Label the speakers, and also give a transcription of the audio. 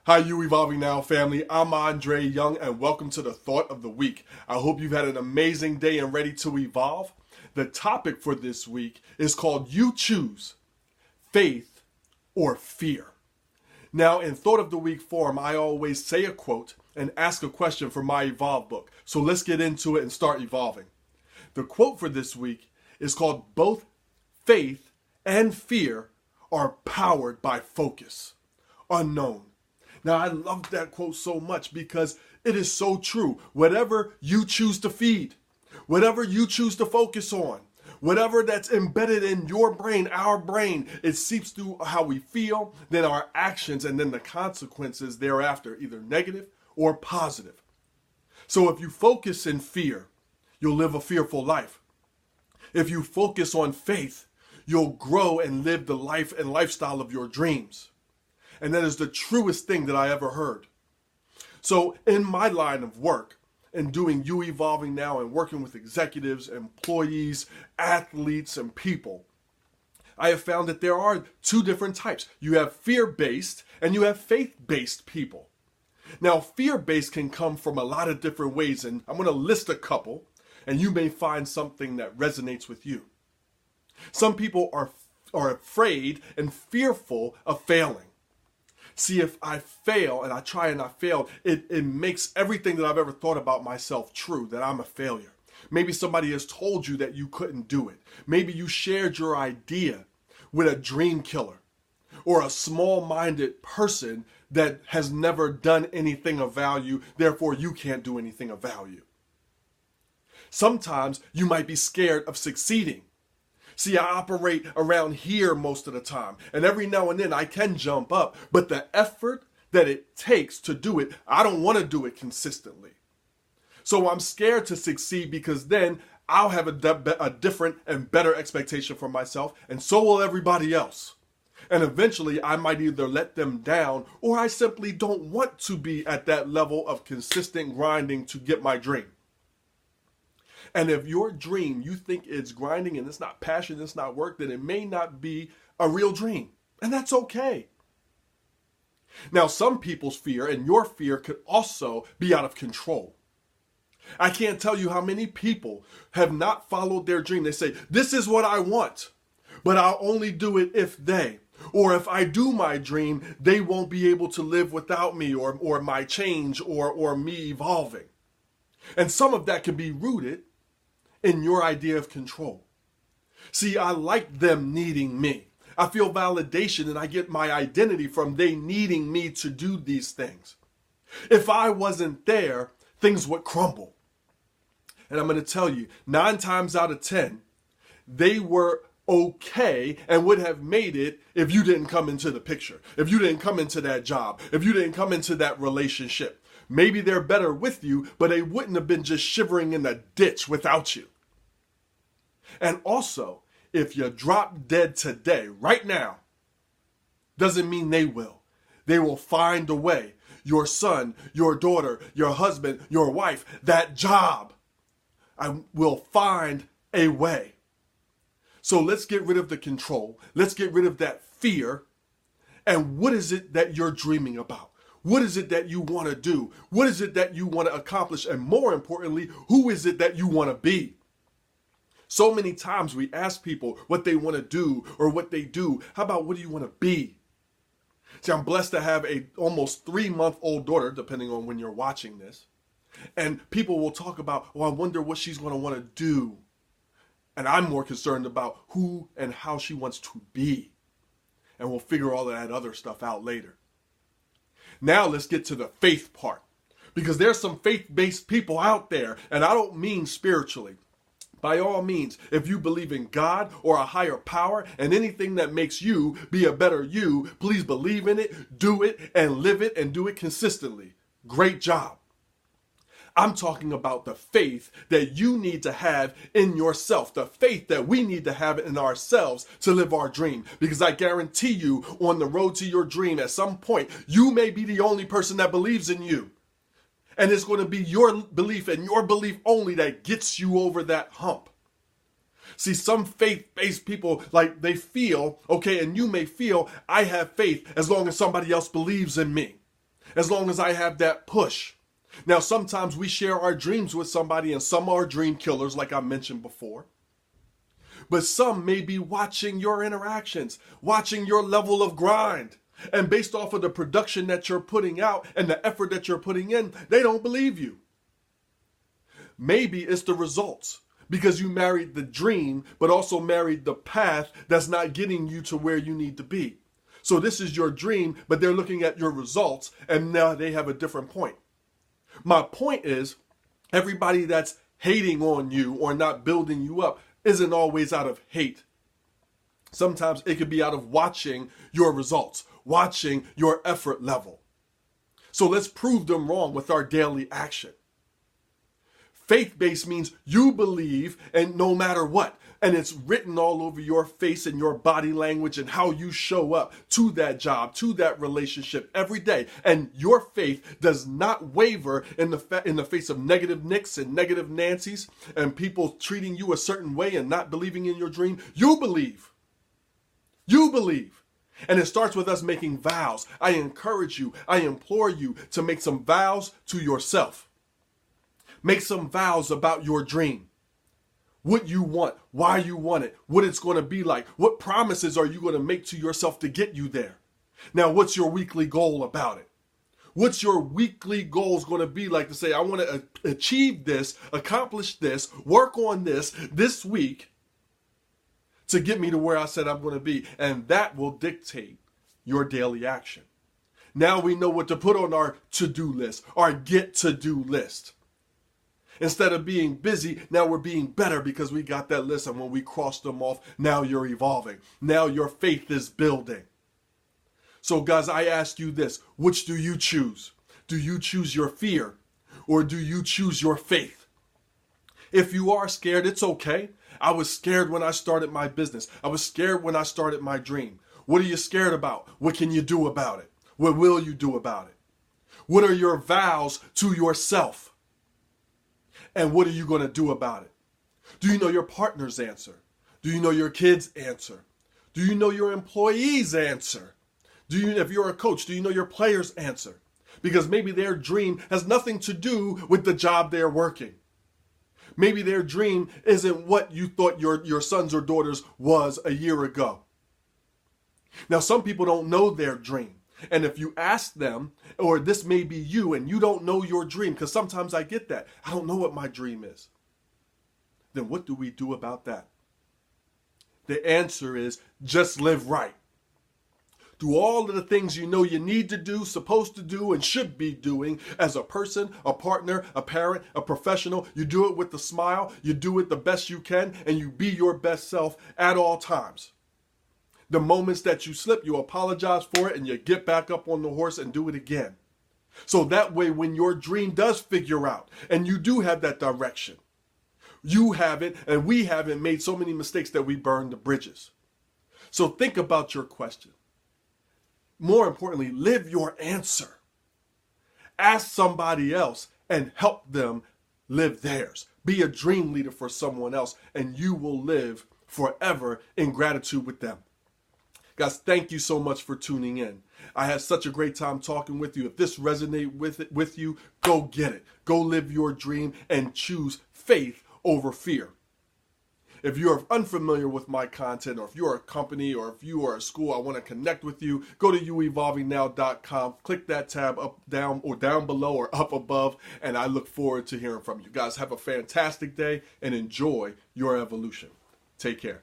Speaker 1: Hi, you Evolving Now family. I'm Andre Young, and welcome to the Thought of the Week. I hope you've had an amazing day and ready to evolve. The topic for this week is called You Choose, Faith or Fear. Now, in Thought of the Week form, I always say a quote and ask a question for my Evolve book. So let's get into it and start evolving. The quote for this week is called Both Faith and Fear are Powered by Focus. Unknown. Now, I love that quote so much because it is so true. Whatever you choose to feed, whatever you choose to focus on, whatever that's embedded in your brain, our brain, it seeps through how we feel, then our actions, and then the consequences thereafter, either negative or positive. So if you focus in fear, you'll live a fearful life. If you focus on faith, you'll grow and live the life and lifestyle of your dreams. And that is the truest thing that I ever heard. So in my line of work and doing You Evolving Now and working with executives, employees, athletes, and people, I have found that there are two different types. You have fear-based and you have faith-based people. Now, fear-based can come from a lot of different ways, and I'm going to list a couple, and you may find something that resonates with you. Some people are afraid and fearful of failing. See, if I fail and I try and I fail, it makes everything that I've ever thought about myself true, that I'm a failure. Maybe somebody has told you that you couldn't do it. Maybe you shared your idea with a dream killer or a small-minded person that has never done anything of value, therefore you can't do anything of value. Sometimes you might be scared of succeeding. See, I operate around here most of the time, and every now and then I can jump up, but the effort that it takes to do it, I don't want to do it consistently. So I'm scared to succeed because then I'll have a different and better expectation for myself, and so will everybody else. And eventually I might either let them down, or I simply don't want to be at that level of consistent grinding to get my dream. And if your dream, you think it's grinding and it's not passion, it's not work, then it may not be a real dream. And that's okay. Now, some people's fear and your fear could also be out of control. I can't tell you how many people have not followed their dream. They say, this is what I want, but I'll only do it if they, or if I do my dream, they won't be able to live without me or my change or me evolving. And some of that can be rooted in your idea of control. See, I like them needing me. I feel validation and I get my identity from they needing me to do these things. If I wasn't there, things would crumble. And I'm going to tell you, 9 times out of 10, they were okay and would have made it if you didn't come into the picture, if you didn't come into that job, if you didn't come into that relationship. Maybe they're better with you, but they wouldn't have been just shivering in the ditch without you. And also, if you drop dead today, right now, doesn't mean they will. They will find a way. Your son, your daughter, your husband, your wife, that job, I will find a way. So let's get rid of the control. Let's get rid of that fear. And what is it that you're dreaming about? What is it that you want to do? What is it that you want to accomplish? And more importantly, who is it that you want to be? So many times we ask people what they want to do or what they do. How about what do you want to be? See, I'm blessed to have a almost 3-month-old daughter, depending on when you're watching this. And people will talk about, oh, I wonder what she's going to want to do. And I'm more concerned about who and how she wants to be. And we'll figure all of that other stuff out later. Now let's get to the faith part. Because there's some faith-based people out there, and I don't mean spiritually. By all means, if you believe in God or a higher power and anything that makes you be a better you, please believe in it, do it, and live it, and do it consistently. Great job. I'm talking about the faith that you need to have in yourself, the faith that we need to have in ourselves to live our dream. Because I guarantee you, on the road to your dream, at some point, you may be the only person that believes in you. And it's going to be your belief and your belief only that gets you over that hump. See, some faith-based people, like they feel, okay, and you may feel, I have faith as long as somebody else believes in me. as long as I have that push. Now, sometimes we share our dreams with somebody, and some are dream killers, like I mentioned before. But some may be watching your interactions, watching your level of grind. And based off of the production that you're putting out and the effort that you're putting in, they don't believe you. Maybe it's the results, because you married the dream, but also married the path that's not getting you to where you need to be. So this is your dream, but they're looking at your results, and now they have a different point. My point is, everybody that's hating on you or not building you up isn't always out of hate. Sometimes it could be out of watching your results, watching your effort level. So let's prove them wrong with our daily action. Faith-based means you believe, and no matter what. And it's written all over your face and your body language and how you show up to that job, to that relationship every day. And your faith does not waver in the face of negative Nicks and negative Nancys and people treating you a certain way and not believing in your dream. You believe. You believe. And it starts with us making vows. I encourage you, I implore you to make some vows to yourself. Make some vows about your dream. What you want, why you want it, what it's going to be like. What promises are you going to make to yourself to get you there? Now, what's your weekly goal about it? What's your weekly goals going to be like to say, I want to achieve this, accomplish this, work on this week to get me to where I said I'm going to be. And that will dictate your daily action. Now we know what to put on our to-do list, our get-to-do list. Instead of being busy, now we're being better because we got that list. And when we cross them off, now you're evolving. Now your faith is building. So guys, I ask you this, which do you choose? Do you choose your fear or do you choose your faith? If you are scared, it's okay. I was scared when I started my business. I was scared when I started my dream. What are you scared about? What can you do about it? What will you do about it? What are your vows to yourself? And what are you going to do about it? Do you know your partner's answer? Do you know your kids' answer? Do you know your employees' answer? If you're a coach, do you know your players' answer? Because maybe their dream has nothing to do with the job they're working. Maybe their dream isn't what you thought your sons or daughters was a year ago. Now, some people don't know their dream. And if you ask them, or this may be you and you don't know your dream, because sometimes I get that. I don't know what my dream is. Then what do we do about that? The answer is just live right. Do all of the things you know you need to do, supposed to do, and should be doing as a person, a partner, a parent, a professional. You do it with a smile. You do it the best you can, and you be your best self at all times. The moments that you slip, you apologize for it and you get back up on the horse and do it again. So that way, when your dream does figure out and you do have that direction, you haven't and we haven't made so many mistakes that we burn the bridges. So think about your question. More importantly, live your answer. Ask somebody else and help them live theirs. Be a dream leader for someone else and you will live forever in gratitude with them. Guys, thank you so much for tuning in. I had such a great time talking with you. If this resonated with you, go get it. Go live your dream and choose faith over fear. If you're unfamiliar with my content, or if you're a company, or if you are a school, I want to connect with you, go to youevolvingnow.com, click that tab up, down, or down below, or up above, and I look forward to hearing from you. Guys, have a fantastic day and enjoy your evolution. Take care.